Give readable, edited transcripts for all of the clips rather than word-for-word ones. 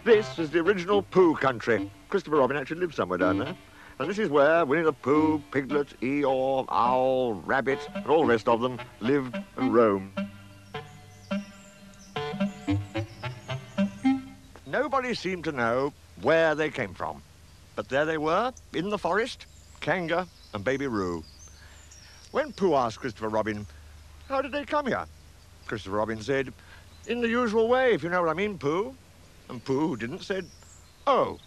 This is the original Pooh country. Christopher Robin actually lived somewhere down there. And this is where Winnie the Pooh, Piglet, Eeyore, Owl, Rabbit, and all the rest of them lived and roamed. Nobody seemed to know where they came from. But there they were, in the forest, Kanga and Baby Roo. When Pooh asked Christopher Robin, how did they come here? Christopher Robin said, in the usual way, if you know what I mean, Pooh. And Pooh, who didn't, said, oh.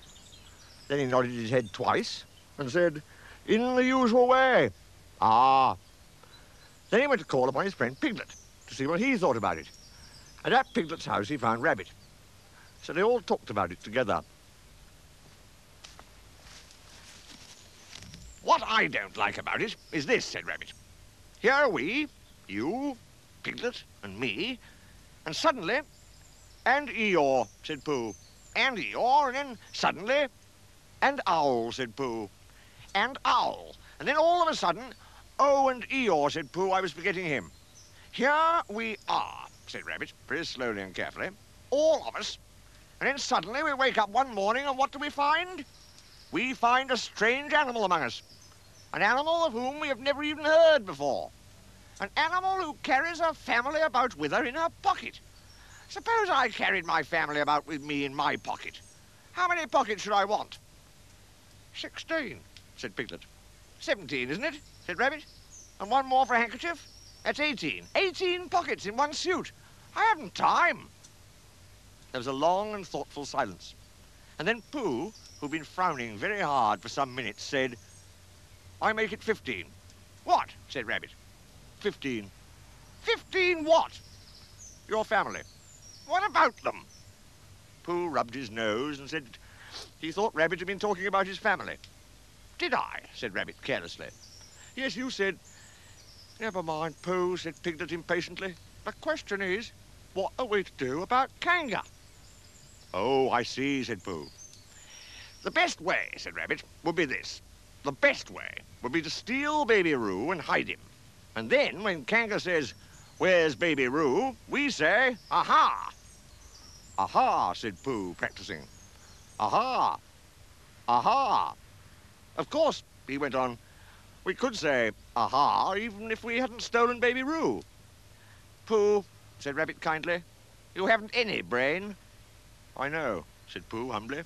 Then he nodded his head twice and said, in the usual way. Ah. Then he went to call upon his friend Piglet to see what he thought about it. And at Piglet's house he found Rabbit. So they all talked about it together. What I don't like about it is this, said Rabbit. Here are we, you, Piglet, and me, and suddenly, and Eeyore, said Pooh. And Eeyore, and then suddenly, and Owl, said Pooh. And Owl. And then all of a sudden, oh, and Eeyore, said Pooh. I was forgetting him. Here we are, said Rabbit, very slowly and carefully, all of us. And then suddenly we wake up one morning, and what do we find? We find a strange animal among us. An animal of whom we have never even heard before. An animal who carries her family about with her in her pocket. Suppose I carried my family about with me in my pocket. How many pockets should I want? 16, said Piglet. 17, isn't it? Said Rabbit. And one more for a handkerchief? That's 18. 18 pockets in one suit. I haven't time. There was a long and thoughtful silence. And then Pooh, who'd been frowning very hard for some minutes, said, I make it 15. What? Said Rabbit. 15. 15 what? Your family. What about them? Pooh rubbed his nose and said he thought Rabbit had been talking about his family. Did I? Said Rabbit carelessly. Yes, you said. Never mind, Pooh, said Piglet impatiently. The question is, what are we to do about Kanga? Oh, I see, said Pooh. The best way, said Rabbit, would be this. The best way would be to steal Baby Roo and hide him. And then, when Kanga says, where's Baby Roo, we say, aha. Aha, said Pooh, practicing. Aha. Aha. Of course, he went on, we could say, aha, even if we hadn't stolen Baby Roo. Pooh, said Rabbit kindly, you haven't any brain. I know, said Pooh humbly.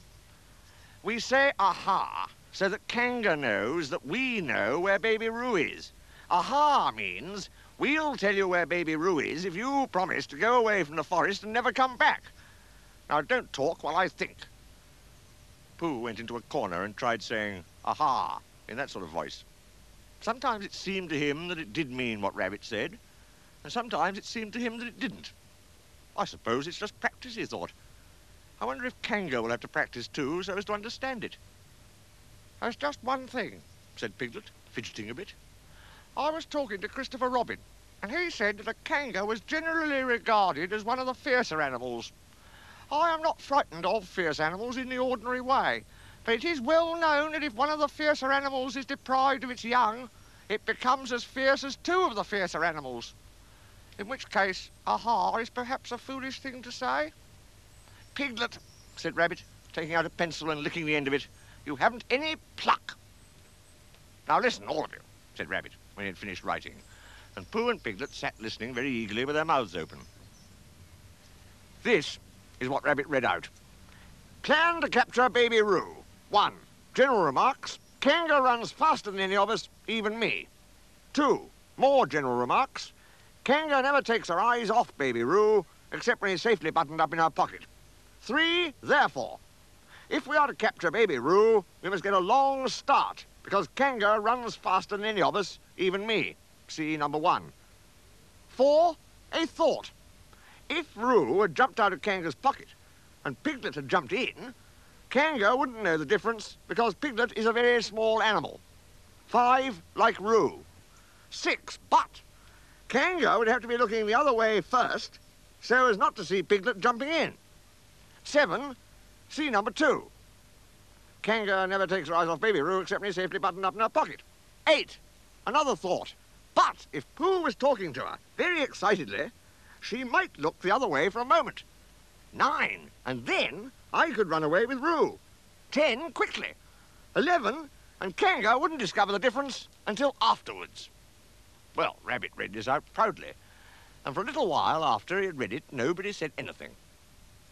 We say aha, so that Kanga knows that we know where Baby Roo is. Aha means we'll tell you where Baby Roo is if you promise to go away from the forest and never come back. Now, don't talk while I think. Pooh went into a corner and tried saying aha in that sort of voice. Sometimes it seemed to him that it did mean what Rabbit said, and sometimes it seemed to him that it didn't. I suppose it's just practice, he thought. I wonder if Kanga will have to practice too, so as to understand it. There's just one thing, said Piglet, fidgeting a bit. I was talking to Christopher Robin, and he said that a Kanga was generally regarded as one of the fiercer animals. I am not frightened of fierce animals in the ordinary way, but it is well known that if one of the fiercer animals is deprived of its young, it becomes as fierce as two of the fiercer animals. In which case, aha is perhaps a foolish thing to say. Piglet, said Rabbit, taking out a pencil and licking the end of it, you haven't any pluck. Now listen, all of you, said Rabbit, when he had finished writing, and Pooh and Piglet sat listening very eagerly with their mouths open. This is what Rabbit read out. Plan to capture Baby Roo. 1. General remarks. Kanga runs faster than any of us, even me. 2. More general remarks. Kanga never takes her eyes off Baby Roo, except when he's safely buttoned up in her pocket. 3. Therefore, if we are to capture Baby Roo, we must get a long start, because Kanga runs faster than any of us, even me. See number 1. 4. A thought. If Roo had jumped out of Kanga's pocket and Piglet had jumped in, Kanga wouldn't know the difference because Piglet is a very small animal. 5. Like Roo. 6. But Kanga would have to be looking the other way first so as not to see Piglet jumping in. 7. See number 2. Kanga never takes her eyes off Baby Roo except when he's safely buttoned up in her pocket. 8. Another thought. But if Pooh was talking to her very excitedly, she might look the other way for a moment. 9, and then I could run away with Roo. 10, quickly. 11, and Kanga wouldn't discover the difference until afterwards. Well, Rabbit read this out proudly, and for a little while after he had read it, nobody said anything.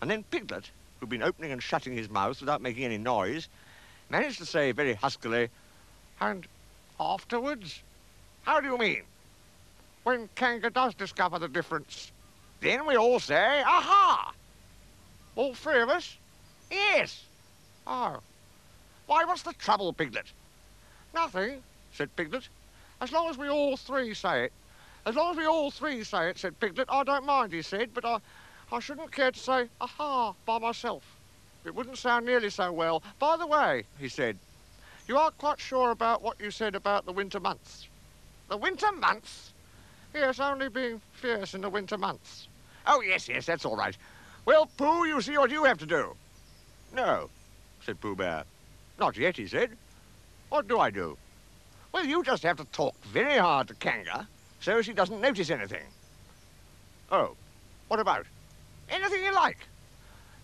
And then Piglet, who'd been opening and shutting his mouth without making any noise, managed to say very huskily, "And afterwards? How do you mean?" "When Kanga does discover the difference." "Then we all say, aha!" "All 3 of us?" "Yes." "Oh. Why, what's the trouble, Piglet?" "Nothing," said Piglet. "As long as we all 3 say it." "As long as we all 3 say it," said Piglet. "I don't mind," he said, "but I shouldn't care to say aha by myself. It wouldn't sound nearly so well. By the way," he said, "you aren't quite sure about what you said about the winter months." "The winter months?" "Yes, only being fierce in the winter months." "Oh, yes, that's all right. Well, Pooh, you see what you have to do." "No," said Pooh Bear. "Not yet," he said. "What do I do?" "Well, you just have to talk very hard to Kanga so she doesn't notice anything." "Oh, what about?" "Anything you like."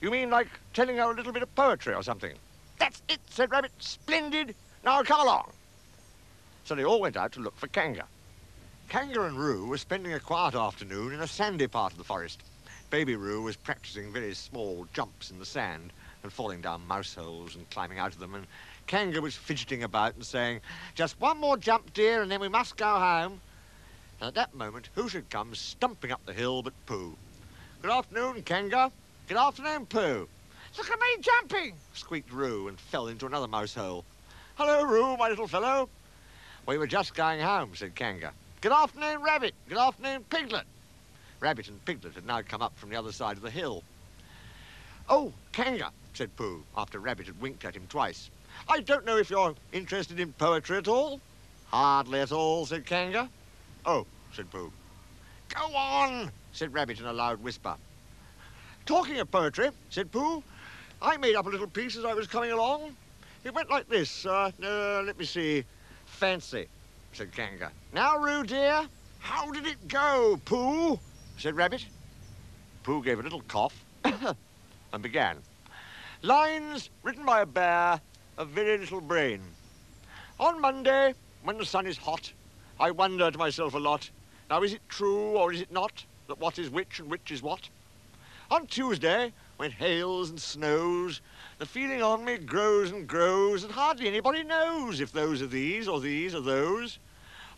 "You mean like telling her a little bit of poetry or something?" "That's it," said Rabbit. "Splendid. Now come along." So they all went out to look for Kanga. Kanga and Roo were spending a quiet afternoon in a sandy part of the forest. Baby Roo was practicing very small jumps in the sand and falling down mouse holes and climbing out of them, and Kanga was fidgeting about and saying, "Just one more jump, dear, and then we must go home." And at that moment, who should come stumping up the hill but Pooh. "Good afternoon, Kanga." "Good afternoon, Pooh." "Look at me jumping," squeaked Roo and fell into another mouse hole. "Hello, Roo, my little fellow." "We were just going home," said Kanga. "Good afternoon, Rabbit. Good afternoon, Piglet." Rabbit and Piglet had now come up from the other side of the hill. "Oh, Kanga," said Pooh, after Rabbit had winked at him twice. "I don't know if you're interested in poetry at all." "Hardly at all," said Kanga. "Oh," said Pooh. "Go on," said Rabbit in a loud whisper. "Talking of poetry," said Pooh, "I made up a little piece as I was coming along. It went like this. Let me see. Fancy," said Kanga. "Now, Roo, dear." "How did it go, Pooh?" said Rabbit. Pooh gave a little cough and began. "Lines written by a bear of very little brain. On Monday, when the sun is hot, I wonder to myself a lot, now is it true or is it not, that what is which and which is what? On Tuesday, when it hails and snows, the feeling on me grows and grows, and hardly anybody knows if those are these or those.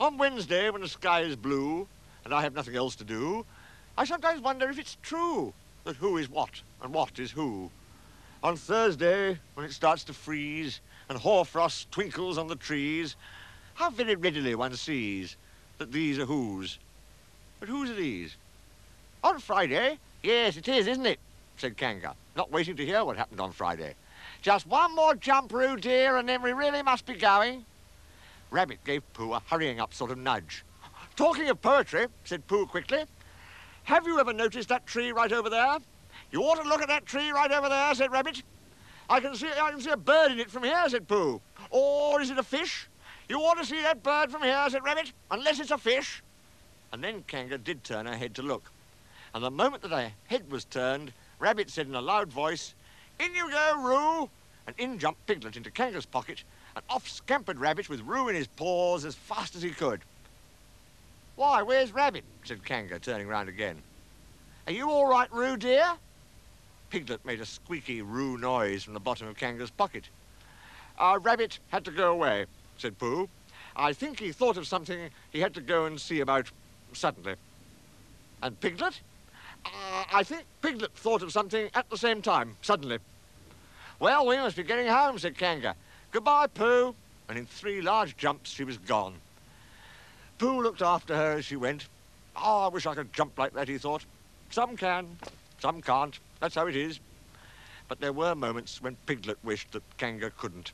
On Wednesday, when the sky is blue, and I have nothing else to do, I sometimes wonder if it's true that who is what and what is who. On Thursday, when it starts to freeze and hoarfrost twinkles on the trees, how very readily one sees that these are whose. But whose are these? On Friday, yes, it is, isn't it?" said Kanga, not waiting to hear what happened on Friday. "Just one more jump, Roo, dear, and then we really must be going." Rabbit gave Pooh a hurrying up sort of nudge. "Talking of poetry," said Pooh quickly, "have you ever noticed that tree right over there?" "You ought to look at that tree right over there," said Rabbit. I can see a bird in it from here," said Pooh. "Or is it a fish?" "You ought to see that bird from here," said Rabbit, "unless it's a fish." And then Kanga did turn her head to look. And the moment that her head was turned, Rabbit said in a loud voice, "In you go, Roo!" And in jumped Piglet into Kanga's pocket, and off scampered Rabbit with Roo in his paws as fast as he could. "Why, where's Rabbit?" said Kanga, turning round again. "Are you all right, Roo, dear?" Piglet made a squeaky Roo noise from the bottom of Kanga's pocket. "Rabbit had to go away," said Pooh. "I think he thought of something he had to go and see about suddenly." "And Piglet?" "I think Piglet thought of something at the same time, suddenly." "Well, we must be getting home," said Kanga. "Goodbye, Pooh." And in 3 large jumps she was gone. Pooh looked after her as she went. "Oh, I wish I could jump like that," he thought. "Some can, some can't. That's how it is." But there were moments when Piglet wished that Kanga couldn't.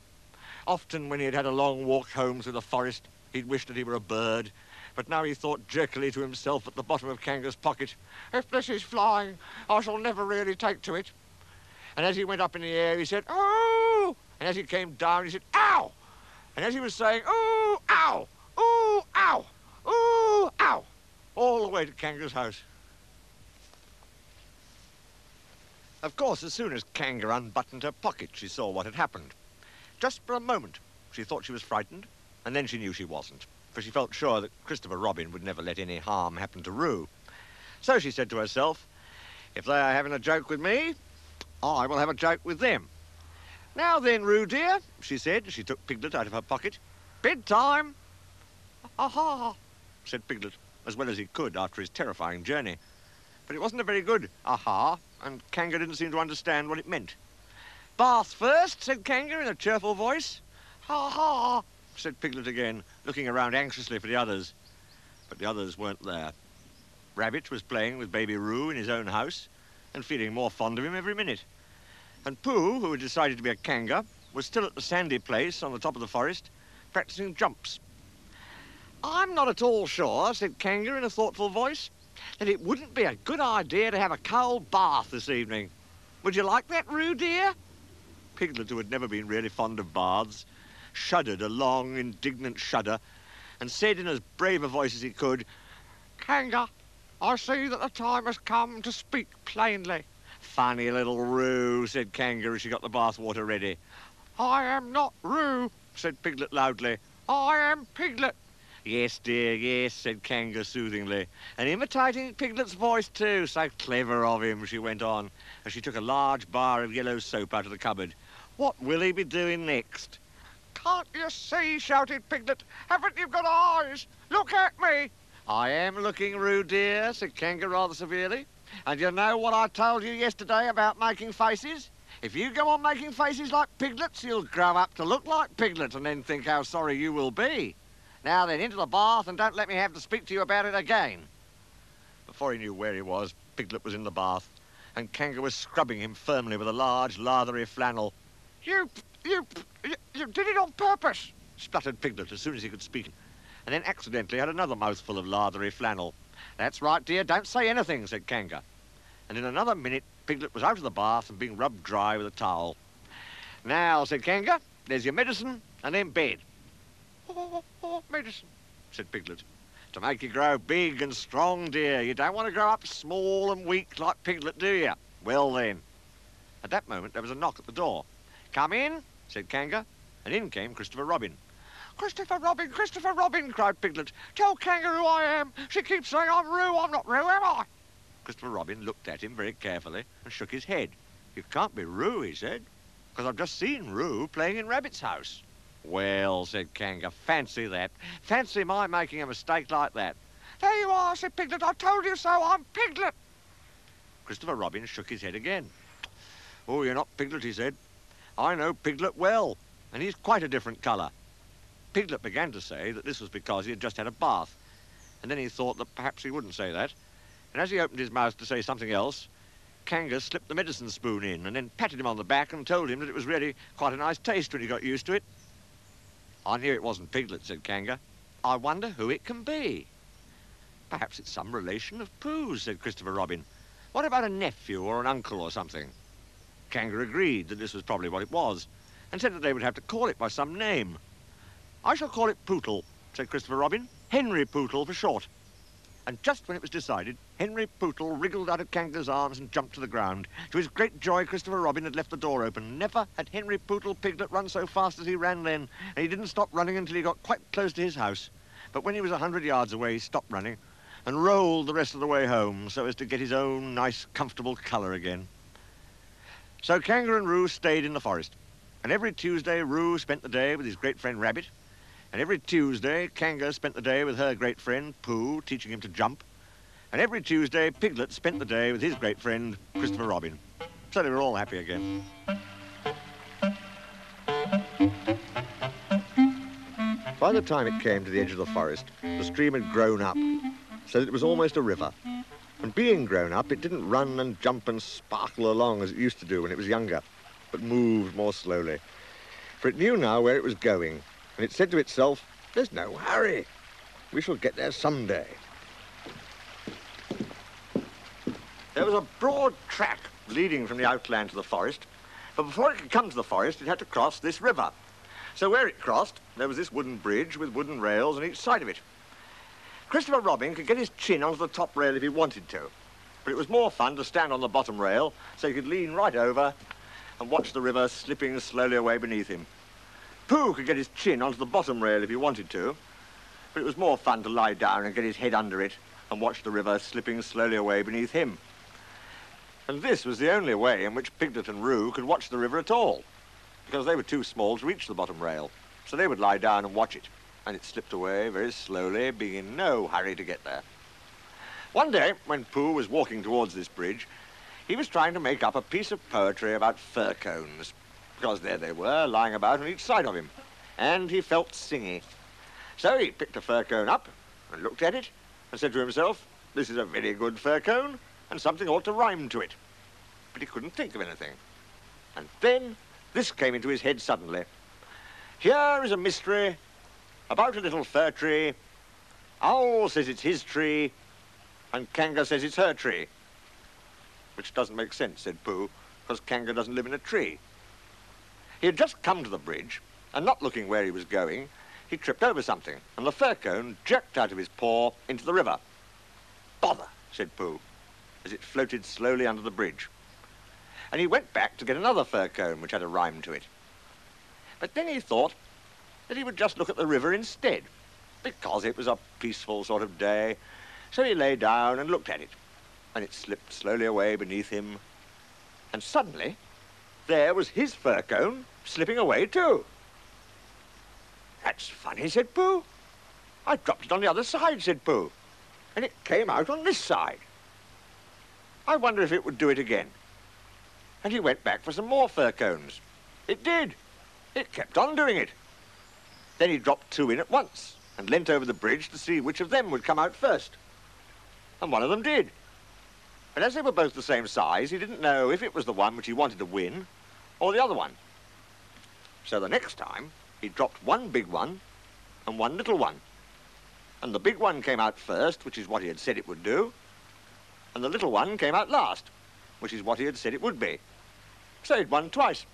Often when he had had a long walk home through the forest, he'd wished that he were a bird. But now he thought jerkily to himself at the bottom of Kanga's pocket, "If this is flying, I shall never really take to it." And as he went up in the air, he said, "Oh!" And as he came down, he said, "Ow!" And as he was saying, "Ooh, ow! Ooh, ow! Ooh, ow!" all the way to Kanga's house. Of course, as soon as Kanga unbuttoned her pocket, she saw what had happened. Just for a moment, she thought she was frightened, and then she knew she wasn't, for she felt sure that Christopher Robin would never let any harm happen to Roo. So she said to herself, if they are having a joke with me, I will have a joke with them. Now then, Roo dear, she said as she took Piglet out of her pocket. Bedtime. Aha, said Piglet, as well as he could after his terrifying journey. But it wasn't a very good aha, and Kanga didn't seem to understand what it meant. Bath first, said Kanga in a cheerful voice. Ha ha, said Piglet again, looking around anxiously for the others. But the others weren't there. Rabbit was playing with baby Roo in his own house and feeling more fond of him every minute. And Pooh, who had decided to be a Kanga, was still at the sandy place on the top of the forest, practicing jumps. I'm not at all sure, said Kanga in a thoughtful voice, that it wouldn't be a good idea to have a cold bath this evening. Would you like that, Roo dear? Piglet, who had never been really fond of baths, shuddered a long, indignant shudder and said in as brave a voice as he could, Kanga, I see that the time has come to speak plainly. Funny little Roo, said Kanga as she got the bath water ready. I am not Roo, said Piglet loudly. I am Piglet. Yes, dear, yes, said Kanga soothingly, and imitating Piglet's voice too. So clever of him, she went on, as she took a large bar of yellow soap out of the cupboard. What will he be doing next? Can't you see, shouted Piglet. Haven't you got eyes? Look at me. I am looking, Roo dear, said Kanga rather severely. And you know what I told you yesterday about making faces? If you go on making faces like Piglet's, you'll grow up to look like Piglet and then think how sorry you will be. Now then, into the bath and don't let me have to speak to you about it again. Before he knew where he was, Piglet was in the bath, and Kanga was scrubbing him firmly with a large, lathery flannel. You did it on purpose, spluttered Piglet as soon as he could speak, and then accidentally had another mouthful of lathery flannel. That's right, dear, don't say anything, said Kanga. And in another minute, Piglet was out of the bath and being rubbed dry with a towel. Now, said Kanga, there's your medicine and then bed. Oh, medicine, said Piglet. To make you grow big and strong, dear. You don't want to grow up small and weak like Piglet, do you? Well, then. At that moment, there was a knock at the door. Come in, said Kanga, and in came Christopher Robin. Christopher Robin, cried Piglet. Tell Kanga who I am. She keeps saying I'm Roo. I'm not Roo, am I? Christopher Robin looked at him very carefully and shook his head. You can't be Roo, he said, because I've just seen Roo playing in Rabbit's house. Well, said Kanga, fancy that. Fancy my making a mistake like that. There you are, said Piglet. I told you so. I'm Piglet. Christopher Robin shook his head again. Oh, you're not Piglet, he said. I know Piglet well, and he's quite a different colour. Piglet began to say that this was because he had just had a bath, and then he thought that perhaps he wouldn't say that. And as he opened his mouth to say something else, Kanga slipped the medicine spoon in and then patted him on the back and told him that it was really quite a nice taste when he got used to it. I knew it wasn't Piglet, said Kanga. I wonder who it can be. Perhaps it's some relation of Pooh's, said Christopher Robin. What about a nephew or an uncle or something? Kanga agreed that this was probably what it was, and said that they would have to call it by some name. I shall call it Pootle, said Christopher Robin. Henry Pootle for short. And just when it was decided, Henry Pootle wriggled out of Kanga's arms and jumped to the ground. To his great joy, Christopher Robin had left the door open. Never had Henry Pootle Piglet run so fast as he ran then, and he didn't stop running until he got quite close to his house. But when he was 100 yards away, he stopped running and rolled the rest of the way home so as to get his own nice, comfortable colour again. So Kanga and Roo stayed in the forest, and every Tuesday Roo spent the day with his great friend Rabbit, and every Tuesday Kanga spent the day with her great friend Pooh, teaching him to jump, and every Tuesday Piglet spent the day with his great friend Christopher Robin. So they were all happy again. By the time it came to the edge of the forest, the stream had grown up, so that it was almost a river. And being grown up, it didn't run and jump and sparkle along as it used to do when it was younger, but moved more slowly. For it knew now where it was going, and it said to itself, there's no hurry. We shall get there someday. There was a broad track leading from the outland to the forest, but before it could come to the forest, it had to cross this river. So where it crossed, there was this wooden bridge with wooden rails on each side of it. Christopher Robin could get his chin onto the top rail if he wanted to, But it was more fun to stand on the bottom rail so you could lean right over and watch the river slipping slowly away beneath him. Pooh could get his chin onto the bottom rail if he wanted to, but it was more fun to lie down and get his head under it and watch the river slipping slowly away beneath him. And this was the only way in which Piglet and Roo could watch the river at all, because they were too small to reach the bottom rail. So they would lie down and watch it, and it slipped away very slowly, being in no hurry to get there. One day, when Pooh was walking towards this bridge, he was trying to make up a piece of poetry about fir cones, because there they were, lying about on each side of him, and he felt singy. So he picked a fir cone up and looked at it and said to himself, "This is a very good fir cone, and something ought to rhyme to it." But he couldn't think of anything. And then this came into his head suddenly. Here is a mystery about a little fir tree. Owl says it's his tree, and Kanga says it's her tree. Which doesn't make sense, said Pooh, because Kanga doesn't live in a tree. He had just come to the bridge, and not looking where he was going, he tripped over something, and the fir cone jerked out of his paw into the river. "Bother," said Pooh, as it floated slowly under the bridge. And he went back to get another fir cone which had a rhyme to it. But then he thought that he would just look at the river instead, because it was a peaceful sort of day. So he lay down and looked at it, and it slipped slowly away beneath him. And suddenly, there was his fir cone slipping away too. "That's funny," said Pooh. "I dropped it on the other side," said Pooh, "and it came out on this side. I wonder if it would do it again." And he went back for some more fir cones. It did. It kept on doing it. Then he dropped two in at once and leant over the bridge to see which of them would come out first. And one of them did. But as they were both the same size, he didn't know if it was the one which he wanted to win or the other one. So the next time, he dropped one big one and one little one. And the big one came out first, which is what he had said it would do, and the little one came out last, which is what he had said it would be. So he'd won twice.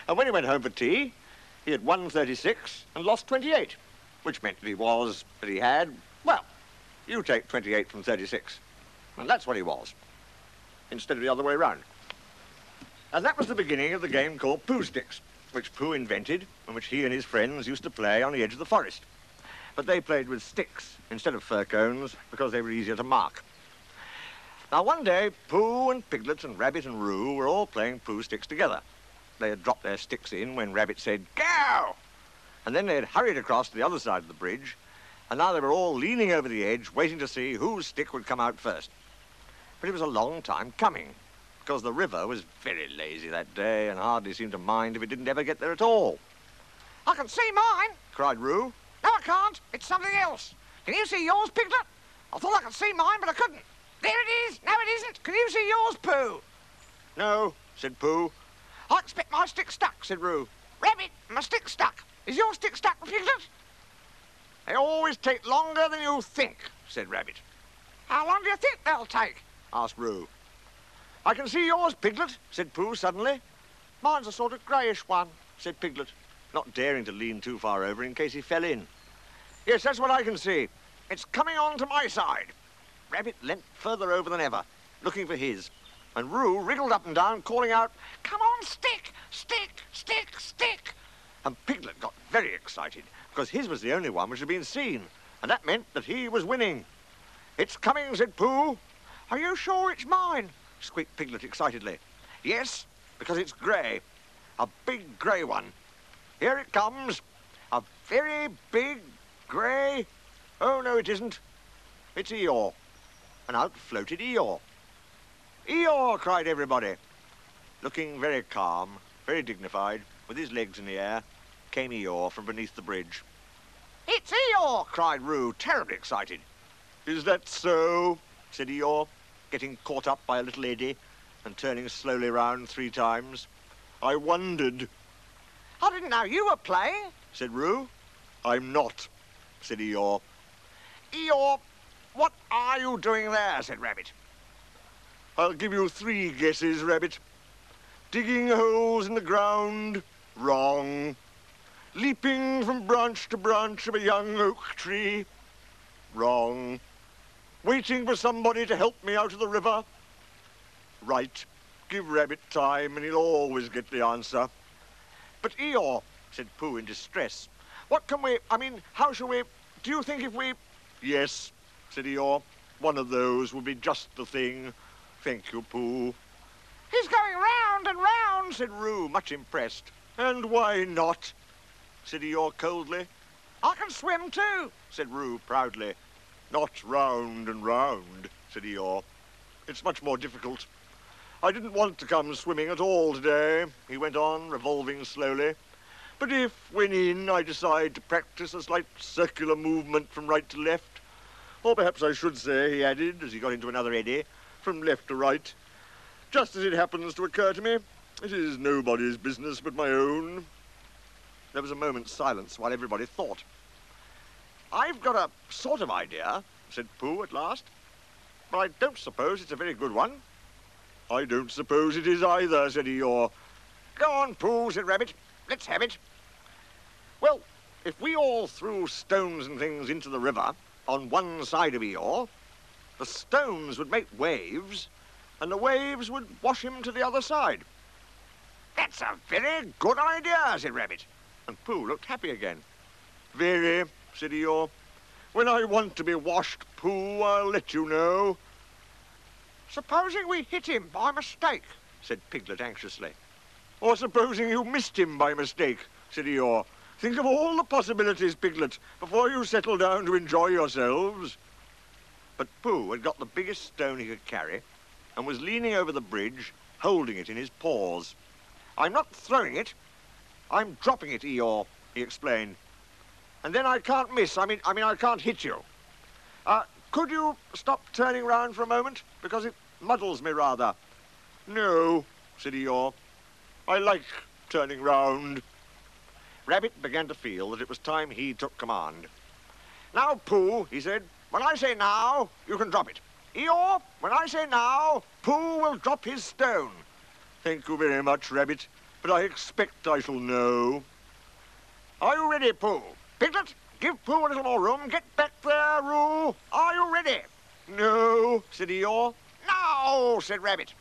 And when he went home for tea, he had won 36 and lost 28, which meant that he had, well, you take 28 from 36. And that's what he was, instead of the other way round. And that was the beginning of the game called Pooh Sticks, which Pooh invented and which he and his friends used to play on the edge of the forest. But they played with sticks instead of fir cones because they were easier to mark. Now one day, Pooh and Piglet and Rabbit and Roo were all playing Pooh Sticks together. They had dropped their sticks in when Rabbit said, "Go!" And then they had hurried across to the other side of the bridge, and now they were all leaning over the edge, waiting to see whose stick would come out first. But it was a long time coming, because the river was very lazy that day and hardly seemed to mind if it didn't ever get there at all. "I can see mine," cried Roo. "No, I can't. It's something else. Can you see yours, Piglet? I thought I could see mine, but I couldn't. There it is. No, it isn't. Can you see yours, Pooh?" "No," said Pooh. "I expect my stick's stuck," said Roo. "Rabbit, my stick's stuck. Is your stick stuck, Piglet?" "They always take longer than you think," said Rabbit. "How long do you think they'll take?" asked Roo. "I can see yours, Piglet," said Pooh suddenly. "Mine's a sort of greyish one," said Piglet, not daring to lean too far over in case he fell in. "Yes, that's what I can see. It's coming on to my side." Rabbit leant further over than ever, looking for his, and Roo wriggled up and down, calling out, "Come on, stick, stick, stick, stick." And Piglet got very excited, because his was the only one which had been seen, and that meant that he was winning. "It's coming," said Pooh. "Are you sure it's mine?" squeaked Piglet excitedly. "Yes, because it's grey, a big grey one. Here it comes, a very big grey... Oh, no, it isn't. It's Eeyore." And out floated Eeyore. "Eeyore!" cried everybody. Looking very calm, very dignified, with his legs in the air, came Eeyore from beneath the bridge. "It's Eeyore!" cried Roo, terribly excited. "Is that so?" said Eeyore, getting caught up by a little eddy and turning slowly round 3 times. "I wondered." "I didn't know you were playing," said Roo. "I'm not," said Eeyore. "Eeyore, what are you doing there?" said Rabbit. "I'll give you 3 guesses, Rabbit. Digging holes in the ground, wrong. Leaping from branch to branch of a young oak tree, wrong. waiting for somebody to help me out of the river? Right. Give Rabbit time and he'll always get the answer. But Eeyore, said Pooh in distress, how shall we... Do you think if we... Yes, said Eeyore. One of those would be just the thing. Thank you, Pooh. He's going round and round, said Roo, much impressed. And why not? Said Eeyore coldly. I can swim too, said Roo proudly. Not round and round, said Eeyore. It's much more difficult. I didn't want to come swimming at all today, he went on, revolving slowly. But if, when in, I decide to practice a slight circular movement from right to left, or perhaps I should say, he added, as he got into another eddy, from left to right, just as it happens to occur to me, it is nobody's business but my own. There was a moment's silence while everybody thought. I've got a sort of idea, said Pooh at last, but I don't suppose it's a very good one. I don't suppose it is either, said Eeyore. Go on, Pooh, said Rabbit. Let's have it. Well, if we all threw stones and things into the river on one side of Eeyore, the stones would make waves, and the waves would wash him to the other side. That's a very good idea, said Rabbit. And Pooh looked happy again. Very, said Eeyore. When I want to be washed, Pooh, I'll let you know. Supposing we hit him by mistake, said Piglet anxiously. Or supposing you missed him by mistake, said Eeyore. Think of all the possibilities, Piglet, before you settle down to enjoy yourselves. But Pooh had got the biggest stone he could carry and was leaning over the bridge, holding it in his paws. I'm not throwing it. I'm dropping it, Eeyore, he explained. And then I can't miss. I mean, I can't hit you. Could you stop turning round for a moment? Because it muddles me rather. No, said Eeyore. I like turning round. Rabbit began to feel that it was time he took command. Now, Pooh, he said, when I say now, you can drop it. Eeyore, when I say now, Pooh will drop his stone. Thank you very much, Rabbit, but I expect I shall know. Are you ready, Pooh? Piglet, give Pooh a little more room. Get back there, Roo. Are you ready? No, said Eeyore. No, said Rabbit.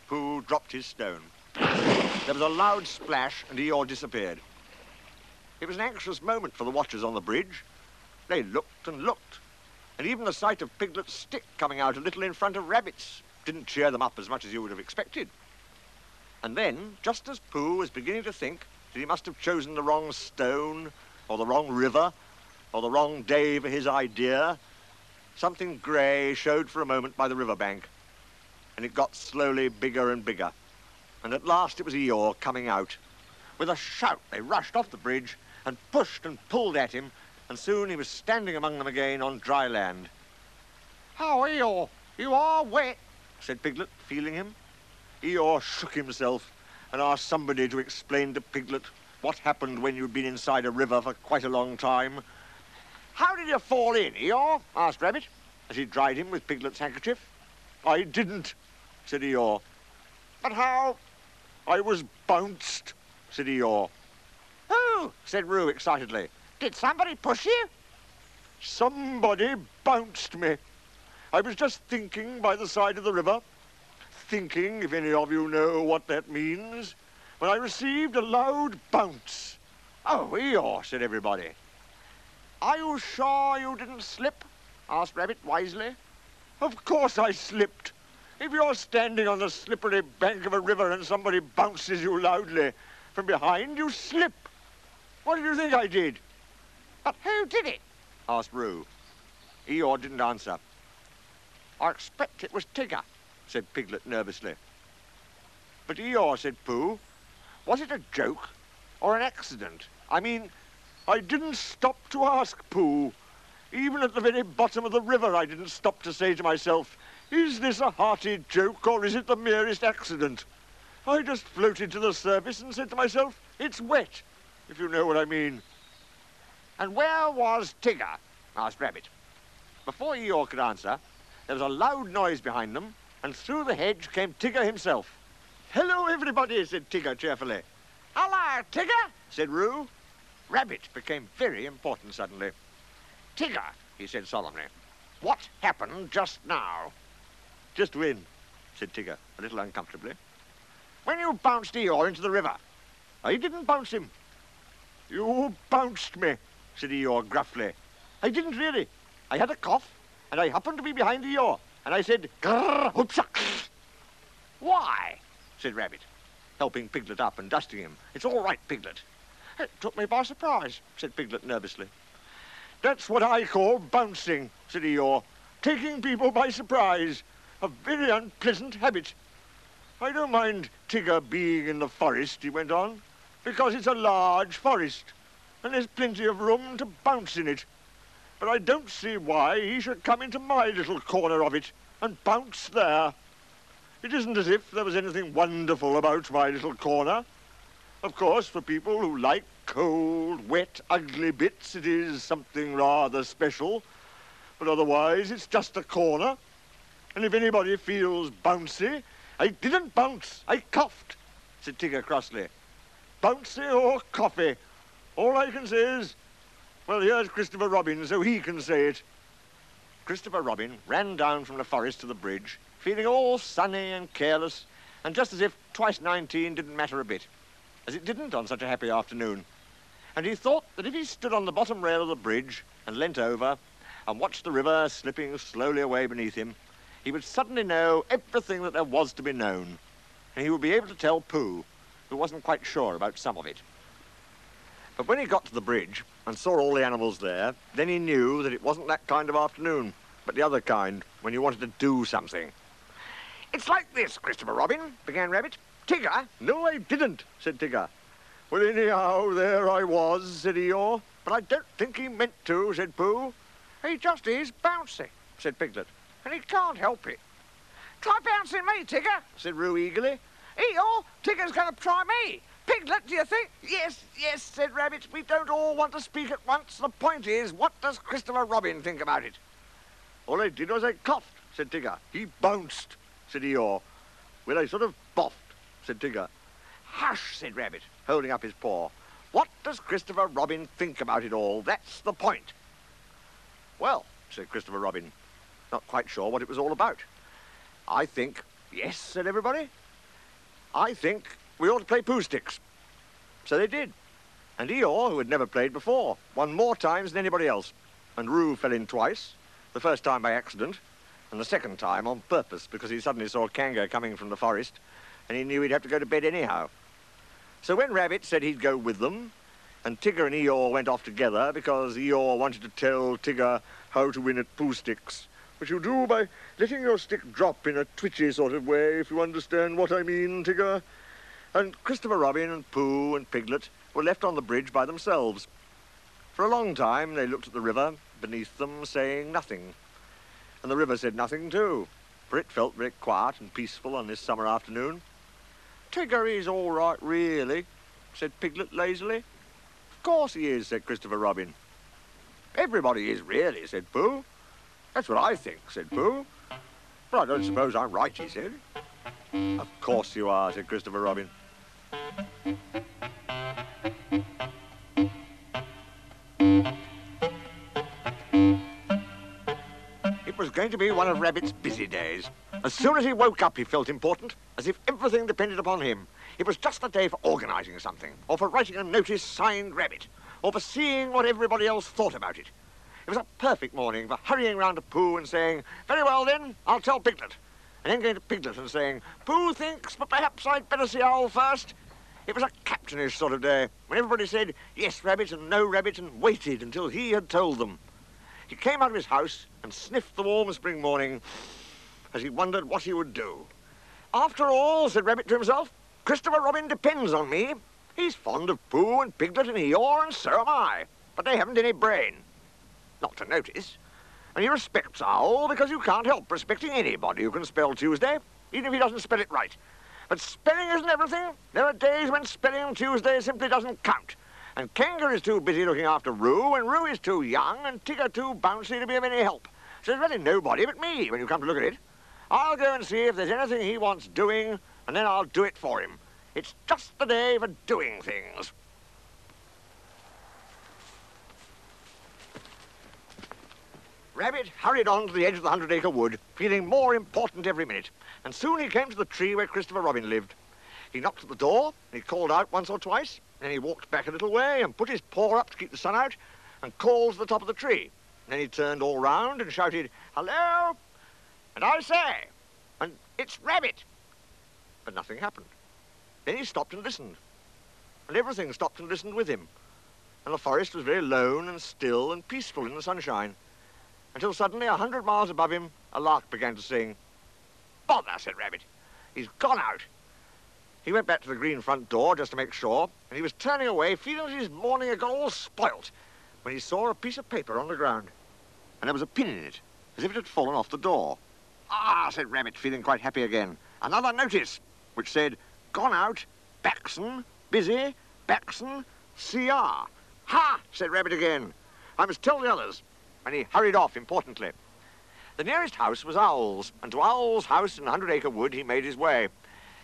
Pooh dropped his stone. There was a loud splash and Eeyore disappeared. It was an anxious moment for the watchers on the bridge. They looked and looked, and even the sight of Piglet's stick coming out a little in front of Rabbit's didn't cheer them up as much as you would have expected. And then, just as Pooh was beginning to think that he must have chosen the wrong stone, or the wrong river, or the wrong day for his idea, something grey showed for a moment by the riverbank, and it got slowly bigger and bigger. And at last it was Eeyore coming out. With a shout, they rushed off the bridge and pushed and pulled at him, and soon he was standing among them again on dry land. How, Eeyore, you are wet, said Piglet, feeling him. Eeyore shook himself and asked somebody to explain to Piglet what happened when you'd been inside a river for quite a long time. How did you fall in, Eeyore? Asked Rabbit, as he dried him with Piglet's handkerchief. I didn't, said Eeyore. But how? I was bounced, said Eeyore. Who? Said Roo excitedly. Did somebody push you? Somebody bounced me. I was just thinking by the side of the river, thinking, if any of you know what that means, when I received a loud bounce. Oh, Eeyore, said everybody. Are you sure you didn't slip? Asked Rabbit wisely. Of course I slipped. If you're standing on the slippery bank of a river and somebody bounces you loudly from behind, you slip. What do you think I did? But who did it? Asked Roo. Eeyore didn't answer. I expect it was Tigger, said Piglet nervously. But Eeyore, said Pooh, was it a joke or an accident? I mean, I didn't stop to ask, Pooh. Even at the very bottom of the river, I didn't stop to say to myself, is this a hearty joke or is it the merest accident? I just floated to the surface and said to myself, it's wet, if you know what I mean. And where was Tigger? Asked Rabbit. Before Eeyore could answer, there was a loud noise behind them, and through the hedge came Tigger himself. Hello, everybody, said Tigger cheerfully. Hello, Tigger, said Roo. Rabbit became very important suddenly. Tigger, he said solemnly, What happened just now? Just when? Said Tigger, a little uncomfortably. When you bounced Eeyore into the river. I didn't bounce him. You bounced me, said Eeyore gruffly. I didn't really. I had a cough, and I happened to be behind Eeyore, and I said, grrr, hoopsa. Why? Said Rabbit, helping Piglet up and dusting him. It's all right, Piglet. It took me by surprise, said Piglet nervously. That's what I call bouncing, said Eeyore. Taking people by surprise. A very unpleasant habit. I don't mind Tigger being in the forest, he went on, because it's a large forest, and there's plenty of room to bounce in it. But I don't see why he should come into my little corner of it and bounce there. It isn't as if there was anything wonderful about my little corner. Of course, for people who like cold, wet, ugly bits, it is something rather special. But otherwise, it's just a corner. And if anybody feels bouncy, I didn't bounce, I coughed, said Tigger crossly. Bouncy or coffee, all I can say is, well, here's Christopher Robin, so he can say it. Christopher Robin ran down from the forest to the bridge, feeling all sunny and careless, and just as if twice 19 didn't matter a bit, as it didn't on such a happy afternoon. And he thought that if he stood on the bottom rail of the bridge and leant over and watched the river slipping slowly away beneath him, he would suddenly know everything that there was to be known, and he would be able to tell Pooh, who wasn't quite sure about some of it. But when he got to the bridge and saw all the animals there, then he knew that it wasn't that kind of afternoon, but the other kind, when you wanted to do something. It's like this, Christopher Robin, began Rabbit. Tigger? No, I didn't, said Tigger. Well, anyhow, there I was, said Eeyore. But I don't think he meant to, said Pooh. He just is bouncy, said Piglet, and he can't help it. Try bouncing me, Tigger, said Roo eagerly. Eeyore, Tigger's going to try me. Piglet, do you think? Yes, yes, said Rabbit. We don't all want to speak at once. The point is, what does Christopher Robin think about it? All I did was I coughed, said Tigger. He bounced, said Eeyore. Well, I sort of boffed, said Tigger. Hush, said Rabbit, holding up his paw. What does Christopher Robin think about it all? That's the point. Well, said Christopher Robin, not quite sure what it was all about. I think, yes, said everybody. I think we ought to play Pooh Sticks. So they did. And Eeyore, who had never played before, won more times than anybody else. And Roo fell in twice, the first time by accident, and the second time on purpose, because he suddenly saw Kanga coming from the forest, and he knew he'd have to go to bed anyhow. So when Rabbit said he'd go with them, and Tigger and Eeyore went off together because Eeyore wanted to tell Tigger how to win at Pooh Sticks, which you do by letting your stick drop in a twitchy sort of way, if you understand what I mean, Tigger. And Christopher Robin and Pooh and Piglet were left on the bridge by themselves. For a long time they looked at the river beneath them, saying nothing. And the river said nothing too, for it felt very quiet and peaceful on this summer afternoon. Tigger is all right, really, said Piglet lazily. Of course he is, said Christopher Robin. Everybody is, really, said Pooh. That's what I think, said Pooh. But I don't suppose I'm right, he said. Of course you are, said Christopher Robin. It was going to be one of Rabbit's busy days. As soon as he woke up, he felt important, as if everything depended upon him. It was just a day for organising something, or for writing a notice signed Rabbit, or for seeing what everybody else thought about it. It was a perfect morning for hurrying round to Pooh and saying, very well then, I'll tell Piglet. And then going to Piglet and saying, Pooh thinks, but perhaps I'd better see Owl first. It was a captainish sort of day, when everybody said yes, Rabbit, and no, Rabbit, and waited until he had told them. He came out of his house and sniffed the warm spring morning as he wondered what he would do. After all, said Rabbit to himself, Christopher Robin depends on me. He's fond of Pooh and Piglet and Eeyore, and so am I. But they haven't any brain. Not to notice. And he respects Owl because you can't help respecting anybody who can spell Tuesday, even if he doesn't spell it right. But spelling isn't everything. There are days when spelling on Tuesday simply doesn't count. And Kanga is too busy looking after Roo, and Roo is too young, and Tigger too bouncy to be of any help. So there's really nobody but me when you come to look at it. I'll go and see if there's anything he wants doing, and then I'll do it for him. It's just the day for doing things. Rabbit hurried on to the edge of the 100-acre wood, feeling more important every minute, and soon he came to the tree where Christopher Robin lived. He knocked at the door, and he called out once or twice, then he walked back a little way and put his paw up to keep the sun out, and called to the top of the tree. Then he turned all round and shouted, "Hello! And I say, and it's Rabbit!" But nothing happened. Then he stopped and listened, and everything stopped and listened with him, and the forest was very lone and still and peaceful in the sunshine, until suddenly, 100 miles above him, a lark began to sing. "Bother," said Rabbit. "He's gone out." He went back to the green front door just to make sure, and he was turning away, feeling that his morning had got all spoilt, when he saw a piece of paper on the ground, and there was a pin in it, as if it had fallen off the door. "Ah," said Rabbit, feeling quite happy again. "Another notice, which said, 'Gone out, Baxon, busy, Baxon, CR.' Ha!" said Rabbit again. "I must tell the others." And he hurried off importantly. The nearest house was Owl's, and to Owl's house in the 100-acre wood he made his way.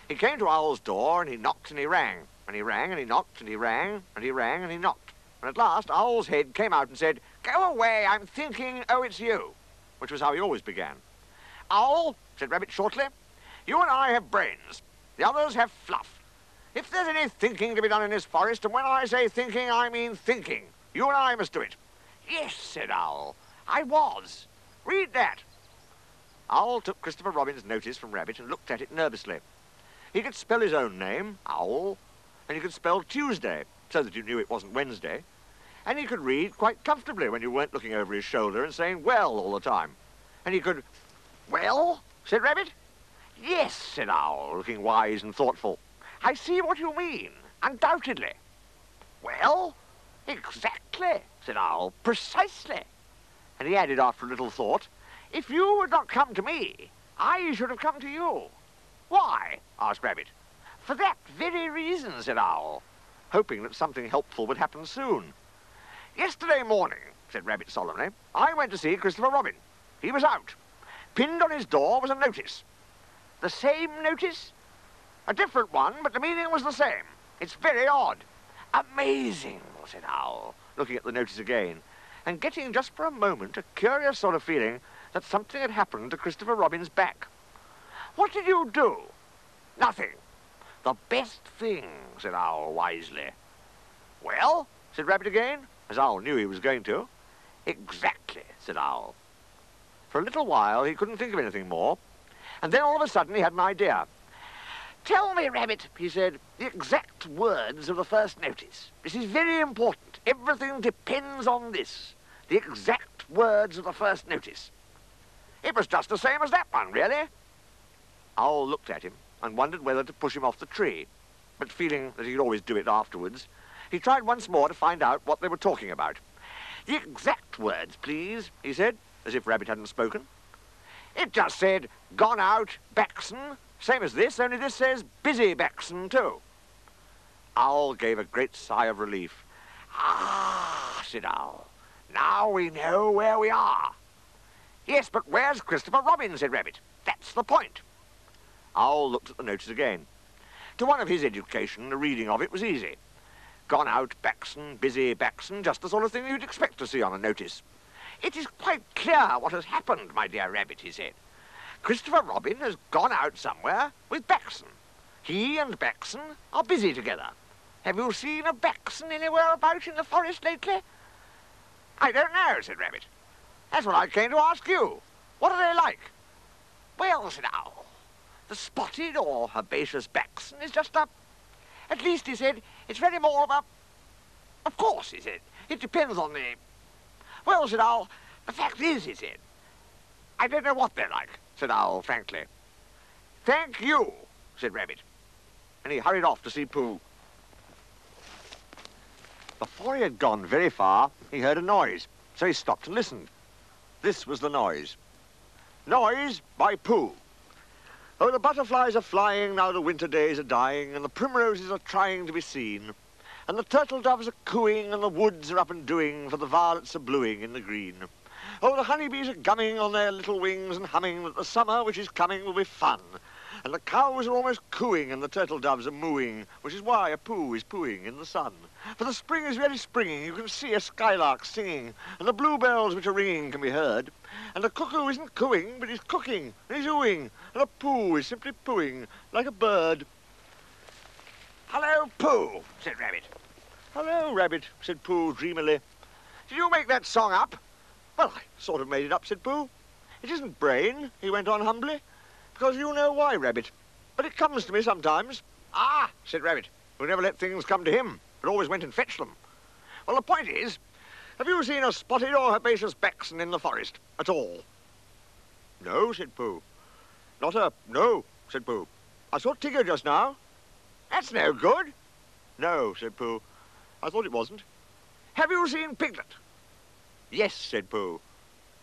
He came to Owl's door, and he knocked and he rang, and he rang and he knocked, and he rang and he rang and he knocked. And at last Owl's head came out and said, "Go away, I'm thinking, oh, it's you," which was how he always began. "Owl," said Rabbit shortly, "you and I have brains. The others have fluff. If there's any thinking to be done in this forest, and when I say thinking, I mean thinking, you and I must do it." "Yes," said Owl, "I was. Read that." Owl took Christopher Robin's notice from Rabbit and looked at it nervously. He could spell his own name, Owl, and he could spell Tuesday, so that you knew it wasn't Wednesday, and he could read quite comfortably when you weren't looking over his shoulder and saying "well" all the time. And he could... "Well?" said Rabbit. "Yes," said Owl, looking wise and thoughtful. "I see what you mean, undoubtedly." "Well, exactly," said Owl, "precisely." And he added after a little thought, "If you had not come to me, I should have come to you." "Why?" asked Rabbit. "For that very reason," said Owl, hoping that something helpful would happen soon. "Yesterday morning," said Rabbit solemnly, "I went to see Christopher Robin. He was out. Pinned on his door was a notice." "The same notice?" "A different one, but the meaning was the same. It's very odd." "Amazing," said Owl, looking at the notice again, and getting just for a moment a curious sort of feeling that something had happened to Christopher Robin's back. "What did you do?" "Nothing." "The best thing," said Owl wisely. "Well?" said Rabbit again, as Owl knew he was going to. "Exactly," said Owl. For a little while he couldn't think of anything more, and then all of a sudden he had an idea. "Tell me, Rabbit," he said, "the exact words of the first notice. This is very important. Everything depends on this. The exact words of the first notice." "It was just the same as that one, really." Owl looked at him and wondered whether to push him off the tree, but feeling that he could always do it afterwards, he tried once more to find out what they were talking about. "The exact words, please," he said, as if Rabbit hadn't spoken. "It just said, 'Gone out, Baxon,' same as this, only this says, 'Busy Baxon,' too." Owl gave a great sigh of relief. "Ah," said Owl, "now we know where we are." "Yes, but where's Christopher Robin?" said Rabbit. "That's the point." Owl looked at the notice again. To one of his education, the reading of it was easy. "Gone out, Baxon, busy Baxon," just the sort of thing you'd expect to see on a notice. "It is quite clear what has happened, my dear Rabbit," he said. "Christopher Robin has gone out somewhere with Baxon. He and Baxon are busy together. Have you seen a Baxon anywhere about in the forest lately?" "I don't know," said Rabbit. "That's what I came to ask you. What are they like?" "Well," said Owl, "the spotted or herbaceous Baxon is just a... At least," he said, "it's very more of a... Of course," he said, "it depends on the... Well," said Owl, "the fact is," he said, "I don't know what they're like," said Owl frankly. "Thank you," said Rabbit, and he hurried off to see Pooh. Before he had gone very far, he heard a noise, so he stopped and listened. This was the noise. Noise by Pooh. "Oh, the butterflies are flying, now the winter days are dying, and the primroses are trying to be seen, and the turtle doves are cooing, and the woods are up and doing, for the violets are bluing in the green. Oh, the honeybees are gumming on their little wings and humming that the summer which is coming will be fun. and the cows are almost cooing and the turtle doves are mooing, which is why a poo is pooing in the sun. For the spring is very springing, you can see a skylark singing, and the bluebells which are ringing can be heard, and the cuckoo isn't cooing, but he's cooking, and he's ooing, and a poo is simply pooing, like a bird. "Hello, Pooh," said Rabbit. "Hello, Rabbit," said Pooh dreamily. "Did you make that song up?" "Well, I sort of made it up," said Pooh. "It isn't brain," he went on humbly, "because you know why, Rabbit. But it comes to me sometimes." "Ah," said Rabbit, who never let things come to him, but always went and fetched them. "Well, the point is, have you seen a spotted or herbaceous baxen in the forest at all?" "No," said Pooh. "No," said Pooh. "I saw Tigger just now." "That's no good." "No," said Pooh. "I thought it wasn't." "Have you seen Piglet?" "Yes," said Pooh.